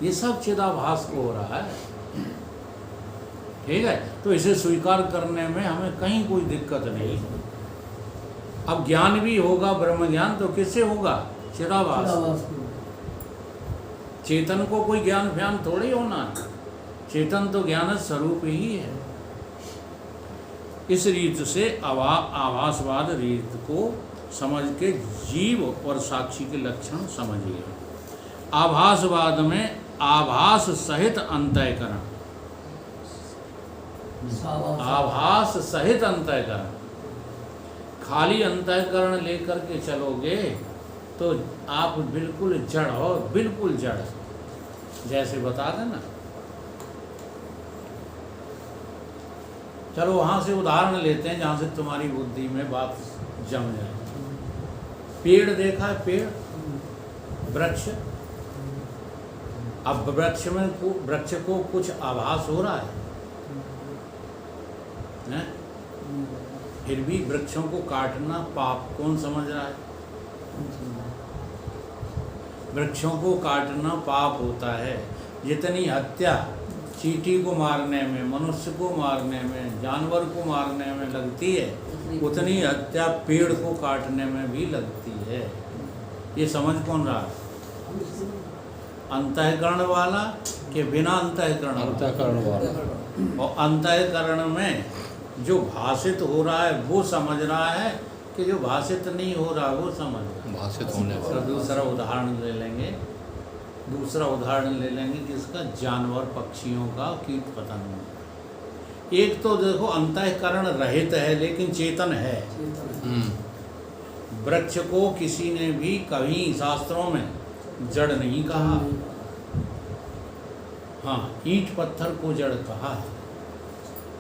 ये सब चिदाभास को हो रहा है। ठीक है, तो इसे स्वीकार करने में हमें कहीं कोई दिक्कत नहीं। अब ज्ञान भी होगा, ब्रह्म ज्ञान तो किससे होगा? चिदाभास। चेतन को कोई ज्ञान फ्यान थोड़ी होना है, चेतन तो ज्ञान स्वरूप ही है। इस रीत से आभासवाद रीत को समझ के जीव और साक्षी के लक्षण समझिए। आभासवाद में आभास सहित अंतःकरण, आभास सहित अंतःकरण, खाली अंतःकरण लेकर के चलोगे तो आप बिल्कुल जड़ हो, बिल्कुल जड़, जैसे बता देना। चलो वहाँ से उदाहरण लेते हैं जहाँ से तुम्हारी बुद्धि में बात जम जाए। पेड़ देखा है, पेड़, वृक्ष। अब वृक्ष को कुछ आभास हो रहा है? फिर भी वृक्षों को काटना पाप कौन समझ रहा है? वृक्षों को काटना पाप होता है। जितनी हत्या चींटी को मारने में, मनुष्य को मारने में, जानवर को मारने में लगती है, उतनी हत्या पेड़ को काटने में भी लगती है। ये समझ कौन रहा है? अंतःकरण वाला कि बिना अंतःकरण? अंतःकरण वाला। और अंतःकरण में जो भाषित हो रहा है वो समझ रहा है कि जो भाषित नहीं हो रहा वो समझ रहा है? भाषित होने वाला। दूसरा उदाहरण ले लेंगे, किसका? जानवर पक्षियों का, कीट पतंग। एक तो देखो अंतःकरण रहित है लेकिन चेतन है। वृक्ष को किसी ने भी कहीं शास्त्रों में जड़ नहीं कहा। हाँ, ईंट पत्थर को जड़ कहा है,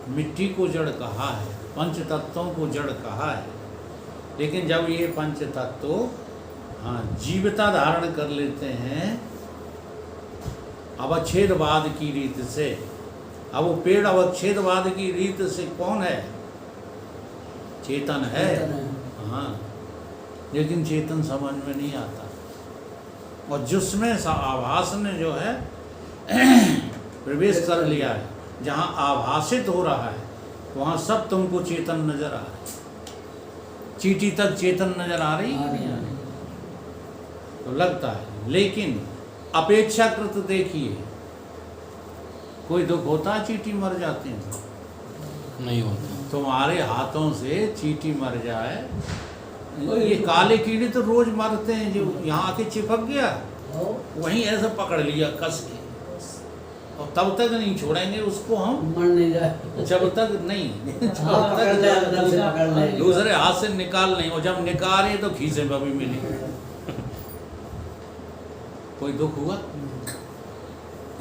मिट्टी को जड़ कहा है, पंच तत्वों को जड़ कहा है। लेकिन जब ये पंच तत्व जीवता धारण कर लेते हैं अवच्छेदवाद की रीत से, अब वो पेड़ अवच्छेदवाद की रीत से कौन है? चेतन है। हाँ, लेकिन चेतन समझ में नहीं आता। और जिसमें आभास ने जो है प्रवेश कर लिया है, जहाँ आभासित हो रहा है वहाँ सब तुमको चेतन नजर आ रहा है। चींटी तक चेतन नजर आ रही है तो लगता है। लेकिन अपेक्षाकृत देखिए, कोई दुख होता है चींटी मर जाती है? नहीं होता। तुम्हारे हाथों से चींटी मर जाए, ये काले कीड़े तो रोज मरते हैं, जो यहाँ आके चिपक गया वहीं ऐसे पकड़ लिया कस के, और तब तक नहीं छोड़ेंगे उसको हम, मर नहीं जाए जब तक नहीं दूसरे हाथ से निकाल नहीं, और जब निकाले तो खीसे में भी मिली। कोई दुख हुआ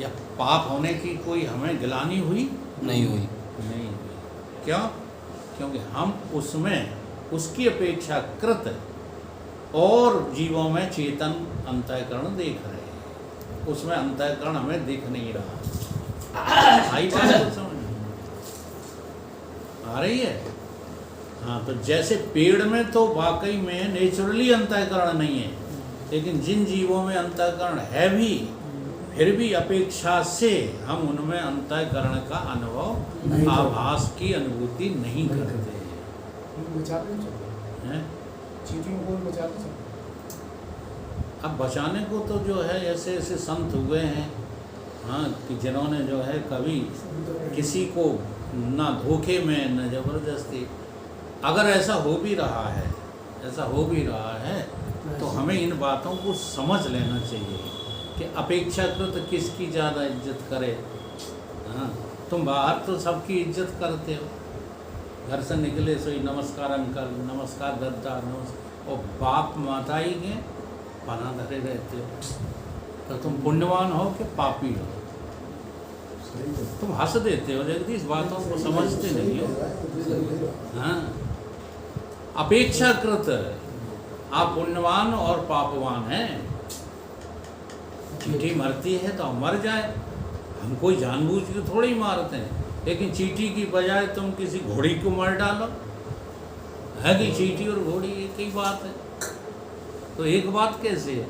या पाप होने की कोई हमें गिलानी हुई? नहीं हुई। नहीं हुई। क्यों? क्योंकि हम उसमें उसकी अपेक्षाकृत और जीवों में चेतन अंतःकरण देख रहे हैं, उसमें अंतःकरण हमें दिख नहीं रहा। आई बात समझ आ रही है? हाँ, तो जैसे पेड़ में तो वाकई में नेचुरली अंतःकरण नहीं है, लेकिन जिन जीवों में अंतःकरण है भी, फिर भी अपेक्षा से हम उनमें अंतःकरण का अनुभव, आभास की अनुभूति नहीं करते हैं। अब बचाने को तो जो है ऐसे ऐसे संत हुए हैं, हाँ, कि जिन्होंने जो है कभी किसी को ना धोखे में न जबरदस्ती, अगर ऐसा हो भी रहा है, तो हमें इन बातों को समझ लेना चाहिए कि अपेक्षाकृत किसकी ज़्यादा इज्जत करे। हाँ, तुम बाहर तो सबकी इज्जत करते हो, घर से निकले सो ही नमस्कार अंकल, नमस्कार दादा, नमस्कार, और बाप माता ही के बना धरे रहते हो, तो तुम पुण्यवान हो कि पापी हो? तुम हंस देते हो, जगदीश बातों को समझते नहीं हो। हाँ, अपेक्षाकृत आप पुण्यवान और पापवान हैं। चींटी मरती है तो हम मर जाए, हम कोई जानबूझ के थोड़ी मारते हैं, लेकिन चींटी की बजाय तुम किसी घोड़ी को मार डालो, है कि चींटी और घोड़ी एक ही बात है? तो एक बात कैसे है?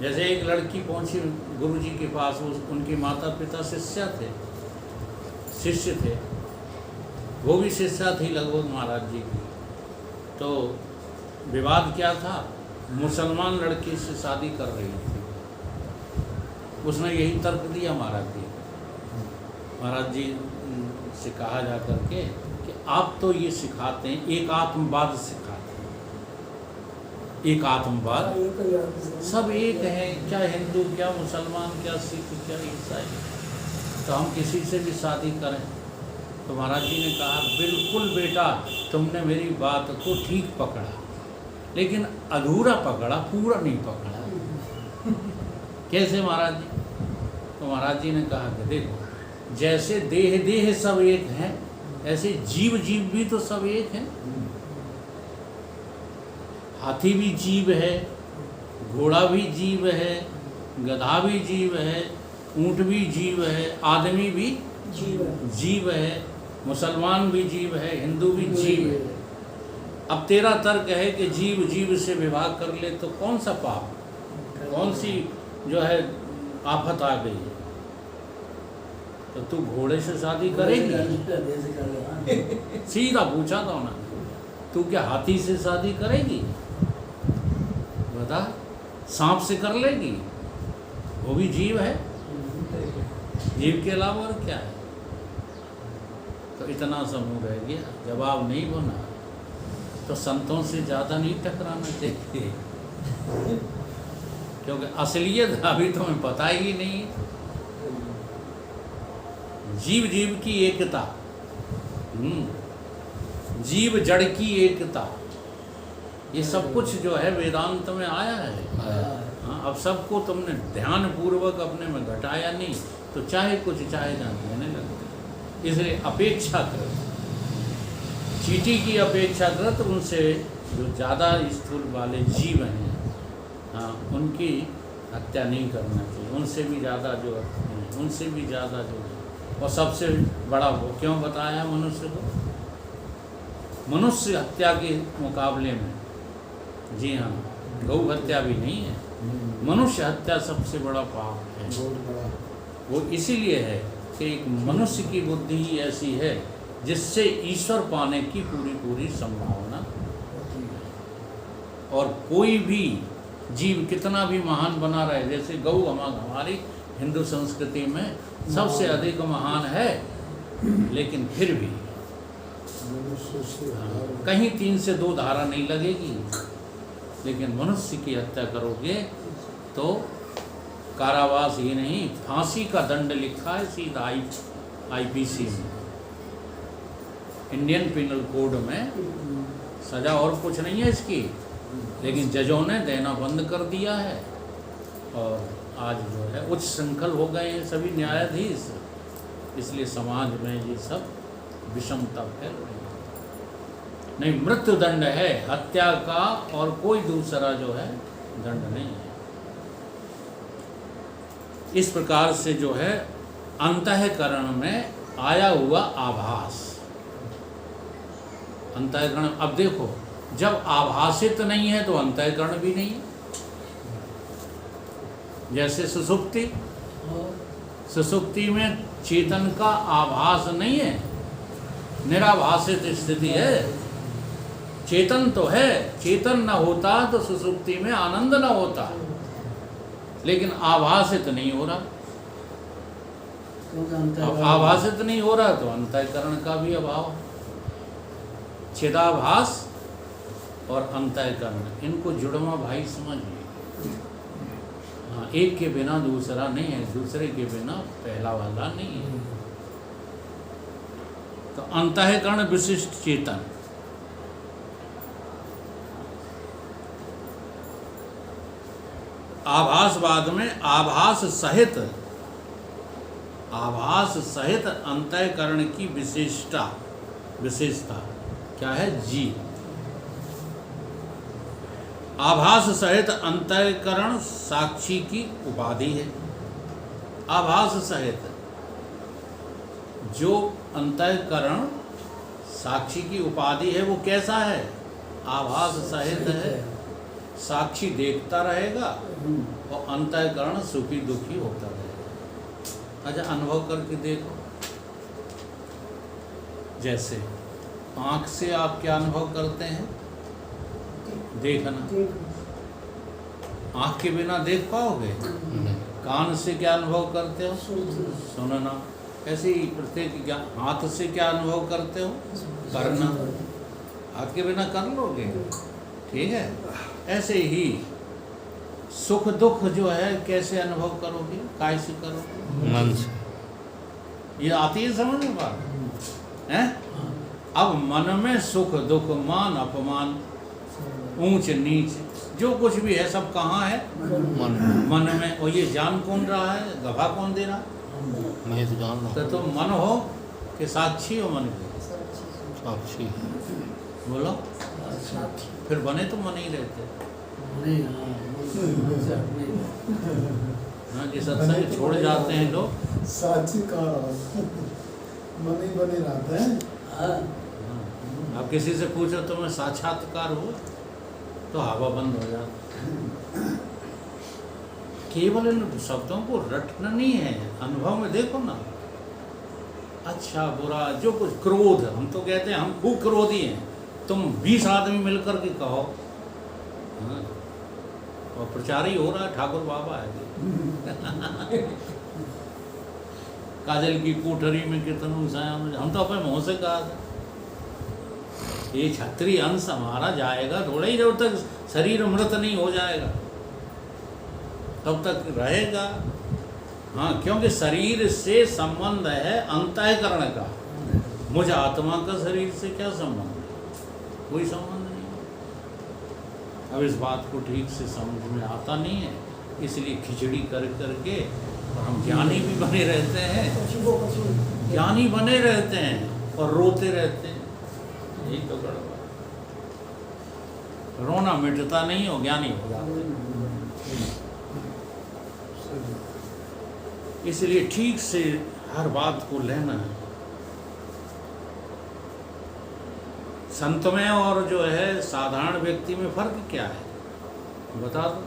जैसे एक लड़की पहुंची गुरुजी के पास, उनके माता पिता शिष्य थे, वो भी शिष्या थी लगभग महाराज जी की। तो विवाद क्या था, मुसलमान लड़की से शादी कर रही थी। उसने यही तर्क दिया महाराज जी से कहा जा करके कि आप तो ये सिखाते हैं, एक आत्मवाद सिखाते हैं, एक आत्मवाद, सब एक है, क्या हिंदू, क्या मुसलमान, क्या सिख, क्या ईसाई, तो हम किसी से भी शादी करें। तो महाराज जी ने कहा बिल्कुल बेटा, तुमने मेरी बात को ठीक पकड़ा, लेकिन अधूरा पकड़ा, पूरा नहीं पकड़ा। कैसे महाराज जी? तो महाराज जी ने कहा कि देखो, जैसे देह सब एक हैं, ऐसे जीव भी तो सब एक हैं। हाथी भी जीव है, घोड़ा भी जीव है, गधा भी जीव है, ऊंट भी जीव है, आदमी भी जीव है, मुसलमान भी जीव है, हिंदू भी जीव है। अब तेरा तर्क है कि जीव से विवाह कर ले तो कौन सा पाप, कौन सी जो है आफत आ गई है? तो तू घोड़े से शादी करेगी? सीधा पूछा था उन्होंने, तू क्या हाथी से शादी करेगी? बता, सांप से कर लेगी? वो भी जीव है, जीव के अलावा और क्या है? तो इतना समूह रह गया, जवाब नहीं बना। तो संतों से ज़्यादा नहीं टकराना चाहिए, क्योंकि असलियत अभी तुम्हें पता ही नहीं। जीव की एकता, जीव जड़ की एकता, ये सब कुछ जो है वेदांत में आया है। हाँ, अब सबको तुमने ध्यान पूर्वक अपने में घटाया नहीं तो चाहे कुछ चाहे जान देने लगते। इसलिए अपेक्षाकृत, चींटी की अपेक्षाकृत उनसे जो ज़्यादा स्थूल वाले जीव हैं, हाँ, उनकी हत्या नहीं करना चाहिए। उनसे भी ज़्यादा जो हैं, उनसे भी ज़्यादा जो है, और सबसे बड़ा वो क्यों बताया मनुष्य को? मनुष्य हत्या के मुकाबले में, जी हाँ, गौ हत्या भी नहीं है, मनुष्य हत्या सबसे बड़ा पाप है। वो इसीलिए है कि एक मनुष्य की बुद्धि ही ऐसी है जिससे ईश्वर पाने की पूरी संभावना। और कोई भी जीव कितना भी महान बना रहे, जैसे गौ हमारी हिंदू संस्कृति में सबसे अधिक महान है, लेकिन फिर भी कहीं 3 से 2 धारा नहीं लगेगी। लेकिन मनुष्य की हत्या करोगे तो कारावास ही नहीं, फांसी का दंड लिखा है सीधा IPC में, इंडियन पिनल कोड में सजा और कुछ नहीं है इसकी। लेकिन जजों ने देना बंद कर दिया है, और आज जो है उच्च श्रृंखल हो गए हैं सभी न्यायाधीश, इसलिए समाज में ये सब विषमता फैल रही है। नहीं, मृत्यु दंड है हत्या का, और कोई दूसरा जो है दंड नहीं है। इस प्रकार से जो है अंतःकरण में आया हुआ आभास, अंतःकरण। अब देखो, जब आभासित नहीं है तो अंतःकरण भी नहीं है। जैसे सुषुप्ति में चेतन का आभास नहीं है, निराभासित स्थिति है। चेतन तो है, चेतन न होता तो सुषुप्ति में आनंद न होता, लेकिन आभासित नहीं हो रहा। अब आभासित नहीं हो रहा तो अंतःकरण का भी अभाव। चिदाभास और अंतःकरण, इनको जुड़वा भाई समझिए। हाँ, एक के बिना दूसरा नहीं है, दूसरे के बिना पहला वाला नहीं है। तो अंतःकरण विशिष्ट चेतन, आभासवाद में आभास सहित अंतःकरण की विशेषता क्या है? जीव। आभास सहित अंतःकरण साक्षी की उपाधि है। आभास सहित जो अंतःकरण साक्षी की उपाधि है वो कैसा है? आभास सहित है, साक्षी देखता रहेगा और अंतःकरण सुखी दुखी होता रहेगा। अच्छा, अनुभव करके देखो। जैसे आँख से आप क्या अनुभव करते हैं? देखना। आँख के बिना देख पाओगे? कान से क्या अनुभव करते हो? सुनना। ऐसे ही प्रत्येक क्या, हाथ से क्या अनुभव करते हो? करना। हाथ के बिना कर लोगे? ठीक है। ऐसे ही सुख दुख जो है कैसे अनुभव करोगे? काय से करोगे? मन से। ये आती है समझ में बात है? अब मन में सुख दुख मान अपमान ऊंच नीच जो कुछ भी है सब कहाँ है? मन में। और ये जान कौन रहा है? गवाह कौन दे रहा? मैं तो जान रहा हूँ। तो मन हो कि साक्षी हो मन के? साक्षी। बोलो। फिर बने तो मन ही रहते। हाँ, कि सत्संग छोड़ जाते हैं लोग। साक्षी का मन ही बने रहते हैं। आप किसी से पूछो तो मैं साक्षात्कार हुआ तो हवा बंद हो जाती। केवल इन शब्दों को रटना नहीं है, अनुभव में देखो ना। अच्छा बुरा जो कुछ, क्रोध, हम तो कहते हैं हम खूब क्रोधी हैं। तुम 20 आदमी मिलकर के कहो, हाँ, और प्रचार ही हो रहा है, ठाकुर बाबा है। काजल की कोठरी में कितनों हम तो अपने मुँह से कहा था ये क्षत्रिय अंश हमारा जाएगा थोड़ा ही, जब तक शरीर मृत नहीं हो जाएगा तब तक रहेगा। हाँ, क्योंकि शरीर से संबंध है अंतःकरण का। मुझे आत्मा का शरीर से क्या संबंध है? कोई संबंध नहीं। अब इस बात को ठीक से समझ में आता नहीं है, इसलिए खिचड़ी कर करके हम ज्ञानी भी बने रहते हैं, ज्ञानी बने रहते हैं और रोते रहते हैं। यही तो गड़बड़। रोना मिटता नहीं हो, ज्ञानी हो जाते। इसलिए ठीक से हर बात को लेना है। संत में और जो है साधारण व्यक्ति में फर्क क्या है बता दो।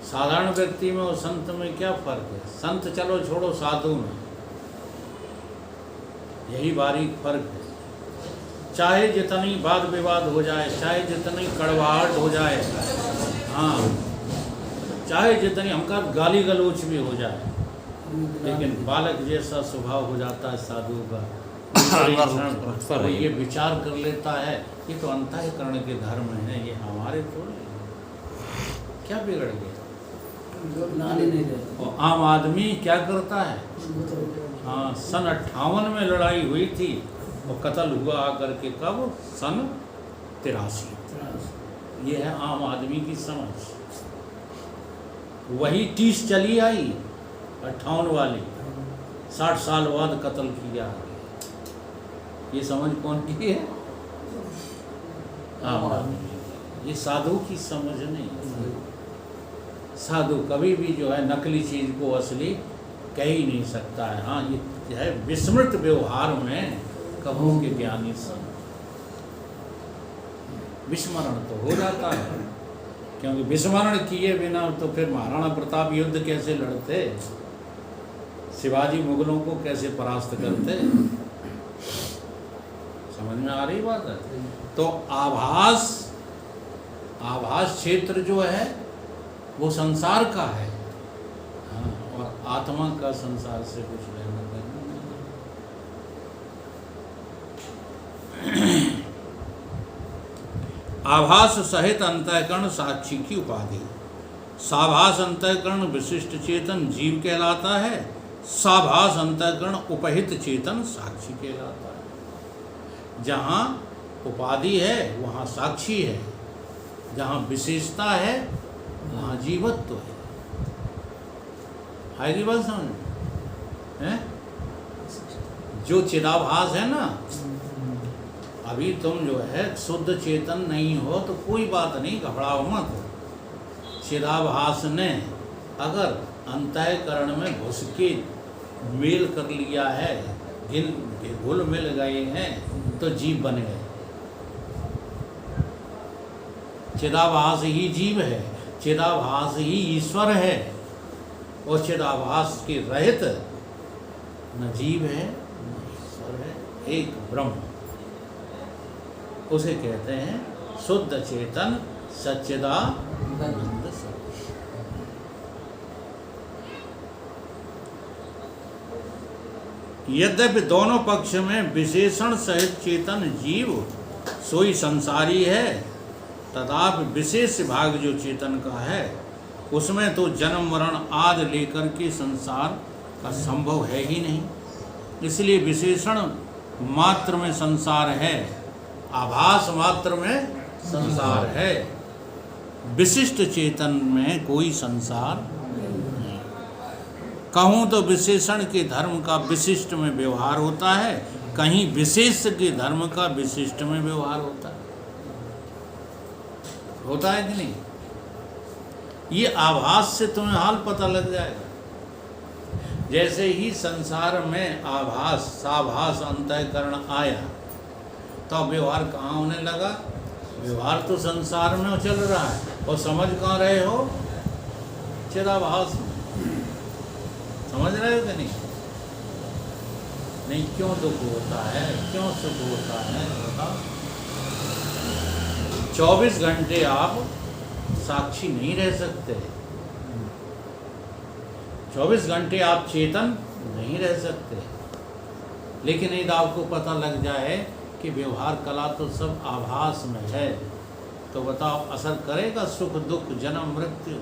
साधारण व्यक्ति में और संत में क्या फर्क है? संत चलो छोड़ो, साधु में यही बारीक फर्क है। चाहे जितनी वाद विवाद हो जाए, चाहे जितनी कड़वाहट हो जाए, हाँ, चाहे जितनी हमका गाली गलौच भी हो जाए, लेकिन बालक जैसा स्वभाव हो जाता है साधु का। तो ये विचार कर लेता है ये तो अंतःकरण के धर्म है, ये हमारे थोड़े। क्या बिगड़ गया? और आम आदमी क्या करता है? हाँ, सन 58 में लड़ाई हुई थी और कत्ल हुआ आकर के कब? सन 83। ये है आम आदमी की समझ। वही 30 चली आई 58 वाली, 60 साल बाद कत्ल किया। ये समझ कौन की है? आम आदमी। ये साधु की समझ नहीं। साधु कभी भी जो है नकली चीज को असली कह ही नहीं सकता है। हाँ, ये है विस्मृत व्यवहार में कबों के ज्ञानी सन विस्मरण तो हो जाता है, क्योंकि विस्मरण किए बिना तो फिर महाराणा प्रताप युद्ध कैसे लड़ते, शिवाजी मुगलों को कैसे परास्त करते। समझ में आ रही बात है? तो आभास क्षेत्र जो है वो संसार का है। हाँ, और आत्मा का संसार से कुछ लेना देना नहीं। आभास सहित अंतःकरण साक्षी की उपाधि। साभास अंतःकरण विशिष्ट चेतन जीव कहलाता है, साभास अंतःकरण उपहित चेतन साक्षी कहलाता है। जहाँ उपाधि है वहाँ साक्षी है, जहाँ विशेषता है वहाँ जीवत्व है। आएगी बात समझ में? जो चिदाभास है ना, अभी तुम जो है शुद्ध चेतन नहीं हो तो कोई बात नहीं, घबराओ मत। चिदाभास ने अगर अंतःकरण में घुस के मेल कर लिया है, घुल मिल गए हैं तो जीव बन गए। चिदाभास ही जीव है। चिदाभास ही ईश्वर है, और चिदाभास के रहित न जीव है न ईश्वर है, एक ब्रह्म। उसे कहते हैं शुद्ध चेतन सच्चिदानंद स्वरूप। यद्यपि दोनों पक्ष में विशेषण सहित चेतन जीव सोई संसारी है, तथापि विशेष भाग जो चेतन का है उसमें तो जन्म मरण आदि लेकर के संसार का संभव है ही नहीं। इसलिए विशेषण मात्र में संसार है, आभास मात्र में संसार है, विशिष्ट चेतन में कोई संसार नहीं। कहूँ तो विशेषण के धर्म का विशिष्ट में व्यवहार होता है, कहीं विशेष के धर्म का विशिष्ट में व्यवहार होता है कि नहीं? ये आभास से तुम्हें हाल पता लग जाएगा। जैसे ही संसार में आभास साभास अंतःकरण आया तो व्यवहार कहाँ होने लगा? व्यवहार तो संसार में चल रहा है, और समझ कहाँ रहे हो? चिदाभास में। समझ रहे हो कि नहीं? नहीं, क्यों दुख होता है, क्यों सुख होता है बताओ। 24 घंटे आप साक्षी नहीं रह सकते, 24 घंटे आप चेतन नहीं रह सकते। लेकिन यदि आपको पता लग जाए कि व्यवहार कला तो सब आभास में है, तो बताओ असर करेगा? सुख दुख जन्म मृत्यु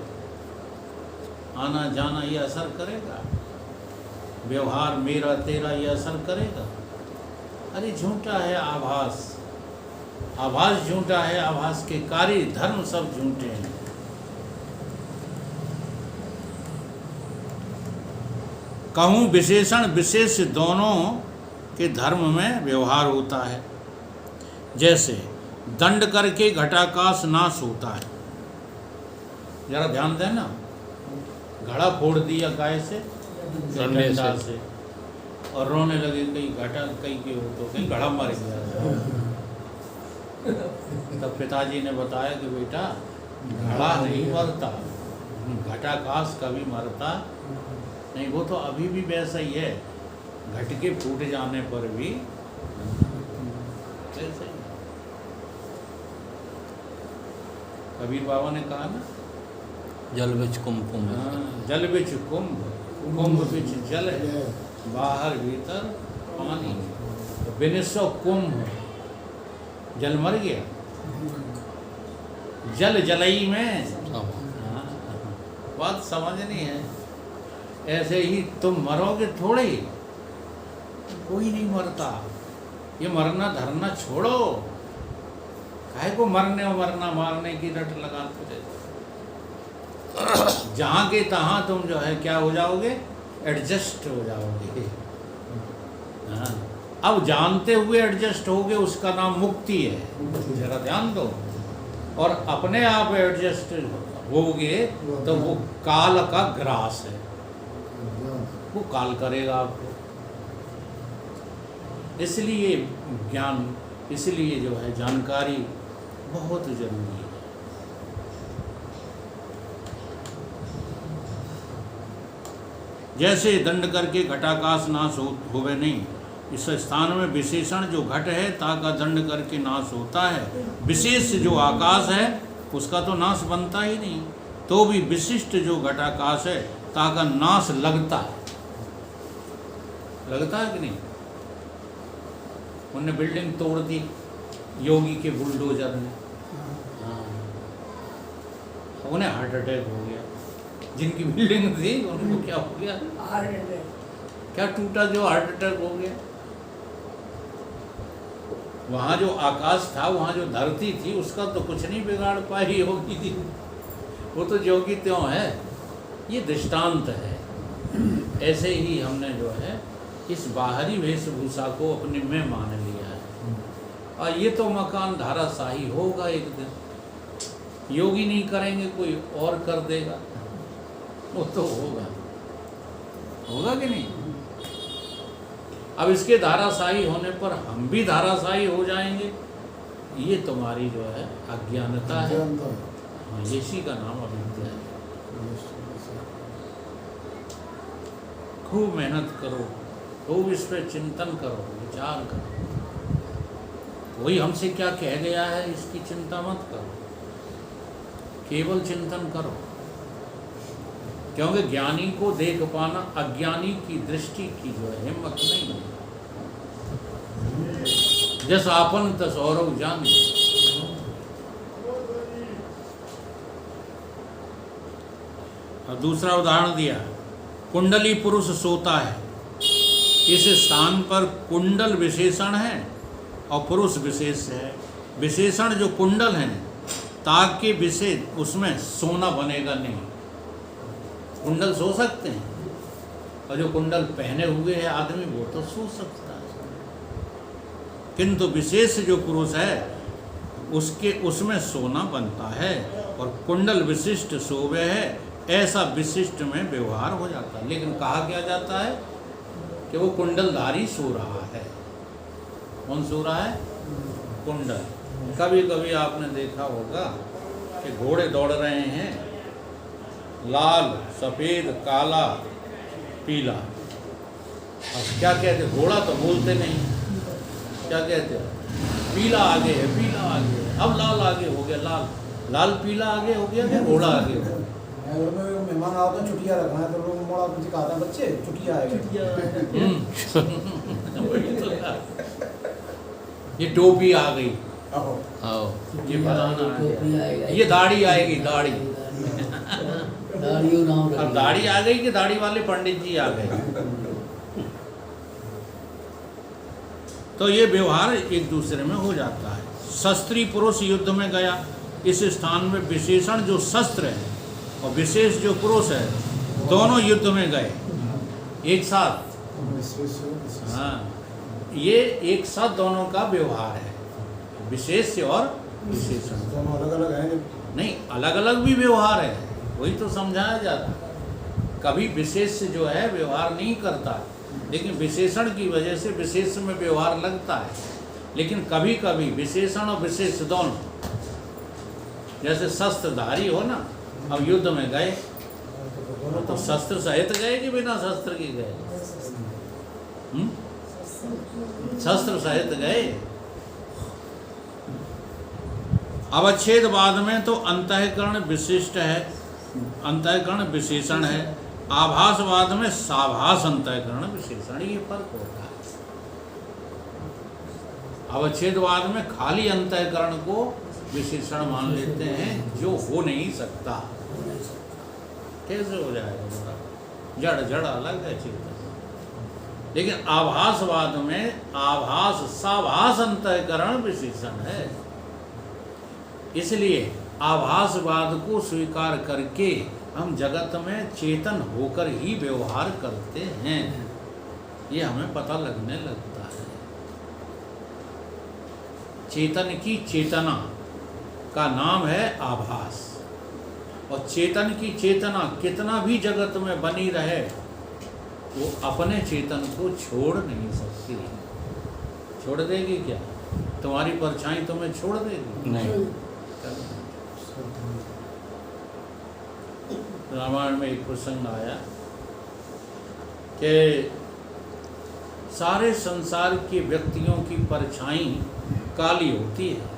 आना जाना ये असर करेगा? व्यवहार मेरा तेरा ये असर करेगा? अरे झूठा है आभास, आभास झूठा है, आभास के कार्य धर्म सब झूठे हैं। कहूँ विशेषण विशेष दोनों के धर्म में व्यवहार होता है। जैसे दंड करके घटाकाश नाश होता है, जरा ध्यान देना। घड़ा फोड़ दिया गाय से, डंडा से, और रोने लगे, कहीं घटा कहीं के हो तो कहीं घड़ा मर गया। तब पिताजी ने बताया कि बेटा घड़ा नहीं मरता, घटाकाश कभी मरता नहीं, वो तो अभी भी वैसा ही है, घट के फूट जाने पर भी वैसे ही। कबीर बाबा ने कहा ना, जल बिच कुंभ कुंभ, जल बिच कुंभ कुंभ बिच जल है, बाहर भीतर पानी। तो बिनिसो कुंभ, जल मर गया, जल जलई में। बात समझनी है। ऐसे ही तुम मरोगे थोड़े ही, कोई नहीं मरता। ये मरना धरना छोड़ो, काहे को मरने और मरना मारने की रट लगाते रहते। जहाँ के तहाँ तुम जो है क्या हो जाओगे? एडजस्ट हो जाओगे। हाँ, अब जानते हुए एडजस्ट होगे, उसका नाम मुक्ति है। जरा ध्यान दो। और अपने आप एडजस्ट होगे तो वो काल का ग्रास है, वो काल करेगा आपको। इसलिए ज्ञान, इसलिए जो है जानकारी बहुत जरूरी है। जैसे दंड करके घटाकाश नाश होवे नहीं, इस स्थान में विशेषण जो घट है ताका दंड करके नाश होता है, विशेष जो आकाश है उसका तो नाश बनता ही नहीं, तो भी विशिष्ट जो घटाकाश है ताका नाश लगता है। लगता है कि नहीं? उन्होंने बिल्डिंग तोड़ दी योगी के बुलडोजर ने, उन्हें हार्ट अटैक हो गया। जिनकी बिल्डिंग थी उनको क्या हो गया? Heart attack. क्या टूटा जो हार्ट अटैक हो गया? वहाँ जो आकाश था, वहाँ जो धरती थी, उसका तो कुछ नहीं बिगाड़ पाई होगी थी, वो तो ज्यों की त्यों है। ये दृष्टांत है। ऐसे ही हमने जो है इस बाहरी वेशभूषा को अपने में मान लिया है, और ये तो मकान धाराशाही होगा एक दिन। योगी नहीं करेंगे, कोई और कर देगा, वो तो होगा। होगा कि नहीं? अब इसके धाराशाही होने पर हम भी धाराशाही हो जाएंगे, ये तुम्हारी जो है अज्ञानता है। हाँ, इसी का नाम अभिज्ञान। खूब मेहनत करो, खूब इस पर चिंतन करो, विचार करो। वही हमसे क्या कह गया है, इसकी चिंता मत करो, केवल चिंतन करो। क्योंकि ज्ञानी को देख पाना अज्ञानी की दृष्टि की जो है हिम्मत नहीं है। जैसा आपन तस और जान। और दूसरा उदाहरण दिया, कुंडली पुरुष सोता है, इस स्थान पर कुंडल विशेषण है और पुरुष विशेष है। विशेषण जो कुंडल है, ताकि विशेष उसमें सोना बनेगा नहीं। कुंडल सो सकते हैं, और जो कुंडल पहने हुए है आदमी वो तो सो सकता है, किंतु विशेष जो पुरुष है उसके उसमें सोना बनता है। और कुंडल विशिष्ट सोवे है, ऐसा विशिष्ट में व्यवहार हो जाता है। लेकिन कहा क्या जाता है कि वो कुंडलधारी सो रहा है। कौन सो रहा है? कुंडल। कभी कभी आपने देखा होगा कि घोड़े दौड़ रहे हैं, लाल, सफ़ेद, काला, पीला। अब क्या कहते, घोड़ा तो बोलते नहीं, क्या कहते हैं? पीला आगे है, पीला आगे है। अब लाल आगे हो गया, लाल लाल पीला आगे हो गया, क्या घोड़ा आगे हो गया? अगर मैं मेहमान आता हूँ छुट्टियाँ रखना है तो लोग मोड़ा मुझे कहता है बच्चे छुट्टियाँ आएगा। ये टोपी आ गई, आओ ये फलाना आ गया, ये दाढ़ी आएगी, दाढ़ी। अब दाढ़ी आ गई कि दाढ़ी वाले पंडित जी आ गए। तो ये व्यवहार एक दूसरे में हो जाता है। शस्त्री पुरुष युद्ध में गया, इस स्थान में विशेषण जो शस्त्र है और विशेष जो पुरुष है, दोनों युद्ध में गए एक साथ। हाँ, ये एक साथ दोनों का व्यवहार है, विशेष और विशेषण। दोनों अलग अलग हैं? नहीं, अलग अलग भी व्यवहार है, वही तो समझाया जा रहा है। कभी विशेष जो है व्यवहार नहीं करता, लेकिन विशेषण की वजह से विशेष में व्यवहार लगता है। लेकिन कभी कभी विशेषण और विशेष दोनों, जैसे शस्त्रधारी हो ना, अब युद्ध में गए तो शस्त्र सहित गए कि बिना शस्त्र के गए? शस्त्र सहित गए। अवच्छेदवाद में तो अंतःकरण विशिष्ट है, अंतःकरण विशेषण है। आभासवाद में साभास अंतःकरण विशेषण, ये फर्क होता है। अवच्छेदवाद में खाली अंतःकरण को विशेषण मान लेते हैं, जो हो नहीं सकता। कैसे हो जाएगा? जड़ जड़ अलग है, चेतन। लेकिन आभासवाद में आभास साभास अंतःकरण विशेषण है। इसलिए आभासवाद को स्वीकार करके हम जगत में चेतन होकर ही व्यवहार करते हैं, ये हमें पता लगने लगता है। चेतन की चेतना का नाम है आभास। और चेतन की चेतना कितना भी जगत में बनी रहे, वो अपने चेतन को छोड़ नहीं सकती। छोड़ देगी क्या? तुम्हारी परछाई तुम्हें छोड़ देगी? नहीं। रामायण में एक प्रसंग आया कि सारे संसार के व्यक्तियों की परछाई काली होती है,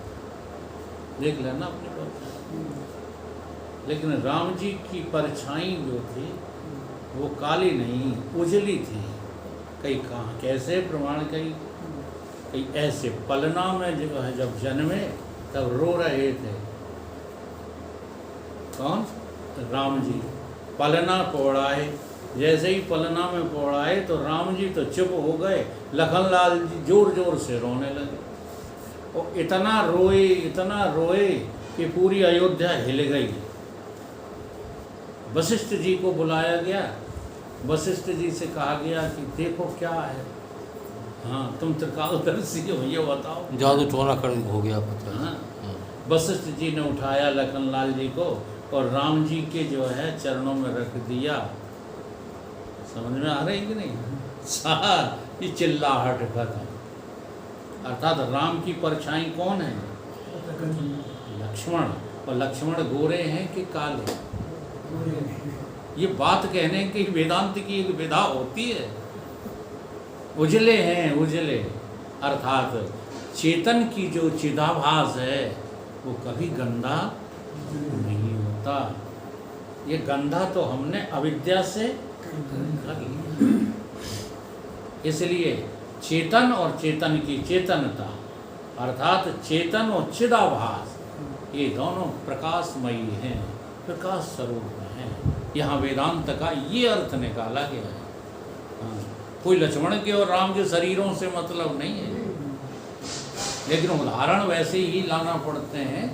देख लेना अपनी परछाई। लेकिन राम जी की परछाई जो थी वो काली नहीं, उजली थी। कई कहाँ कैसे प्रमाण, कई ऐसे पलना में जो है जब जन्मे तब रो रहे थे। कौन? राम जी। पलना पौड़ाए, जैसे ही पलना में पौड़ाए तो राम जी तो चुप हो गए, लखनलाल जी जोर जोर से रोने लगे। और इतना रोए कि पूरी अयोध्या हिल गई। वशिष्ठ जी को बुलाया गया, वशिष्ठ जी से कहा गया कि देखो क्या है, हाँ तुम त्रिकालदर्शी हो, ये बताओ। जादू टोना कर हो गया पता। हाँ, वशिष्ठ जी ने उठाया लखनलाल जी को और राम जी के जो है चरणों में रख दिया। समझ में आ रही कि नहीं? सारी चिल्लाहट खत्म। अर्थात राम की परछाई कौन है? लक्ष्मण। और लक्ष्मण गोरे हैं कि काले? ये बात कहने की वेदांत की एक विधा होती है। उजले हैं उजले, अर्थात चेतन की जो चिदाभास है वो कभी गंदा नहीं होता। ये गंदा तो हमने अविद्या से कर लिया। इसलिए चेतन और चेतन की चेतनता अर्थात चेतन और चिदाभास ये दोनों प्रकाशमयी हैं, प्रकाश स्वरूप हैं। यहाँ वेदांत का ये अर्थ निकाला गया है। हाँ, कोई लक्ष्मण के और राम के शरीरों से मतलब नहीं है, लेकिन उदाहरण वैसे ही लाना पड़ते हैं,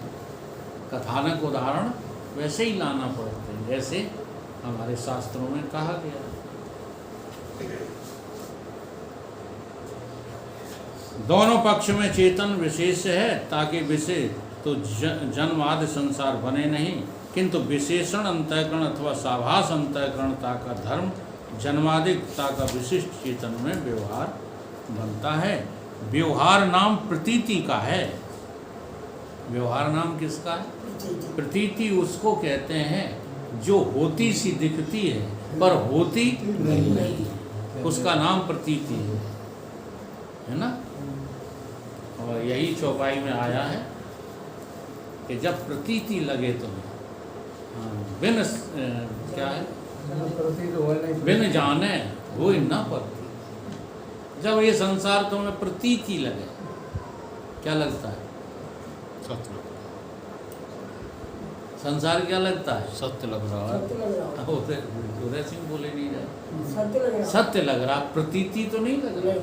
कथानक उदाहरण वैसे ही लाना पड़ते हैं जैसे हमारे शास्त्रों में कहा गया है। दोनों पक्ष में चेतन विशेष है, ताकि विशेष तो जन्मादि संसार बने नहीं, किंतु विशेषण अंतःकरण अथवा साभास अंतःकरणता का धर्म जन्मादिकता का विशिष्ट चेतन में व्यवहार बनता है। व्यवहार नाम प्रतीति का है। व्यवहार नाम किसका है? प्रतीति उसको कहते हैं जो होती सी दिखती है पर होती नहीं, उसका नाम प्रतीति है ना। और यही चौपाई में आया है कि जब प्रतीति लगे तुम्हें, बिन क्या है, बिन जाने वो न पड़ती। जब ये संसार तुम्हें प्रतीति लगे, क्या लगता है? सत्य संसार क्या लगता है? सत्य लग रहा है। उदय सिंह बोले नहीं रहे, सत्य लग रहा, प्रतीति तो नहीं लग रहा।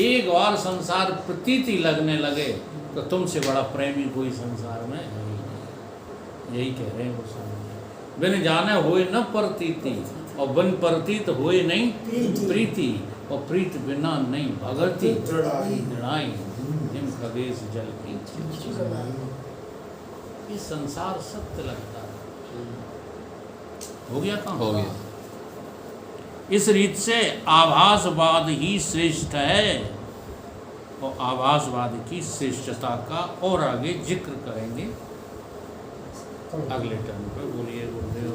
एक बार संसार प्रतीति लगने लगे तो तुमसे बड़ा प्रेमी कोई संसार में है ही नहीं। यही कह रहे हैं वो सामने, बिन जाने होए न प्रतीति और बिन प्रतीत होए नहीं प्रीति, और प्रीत बिना नहीं भगति दृढ़ाई, जिम खगेश जल की। ये संसार सत्य लगता है। हो गया काम? हो गया। इस रीत से आभासवाद ही श्रेष्ठ है, और आभासवाद की श्रेष्ठता का और आगे जिक्र करेंगे अगले टर्म पे। बोलिए गुरुदेव।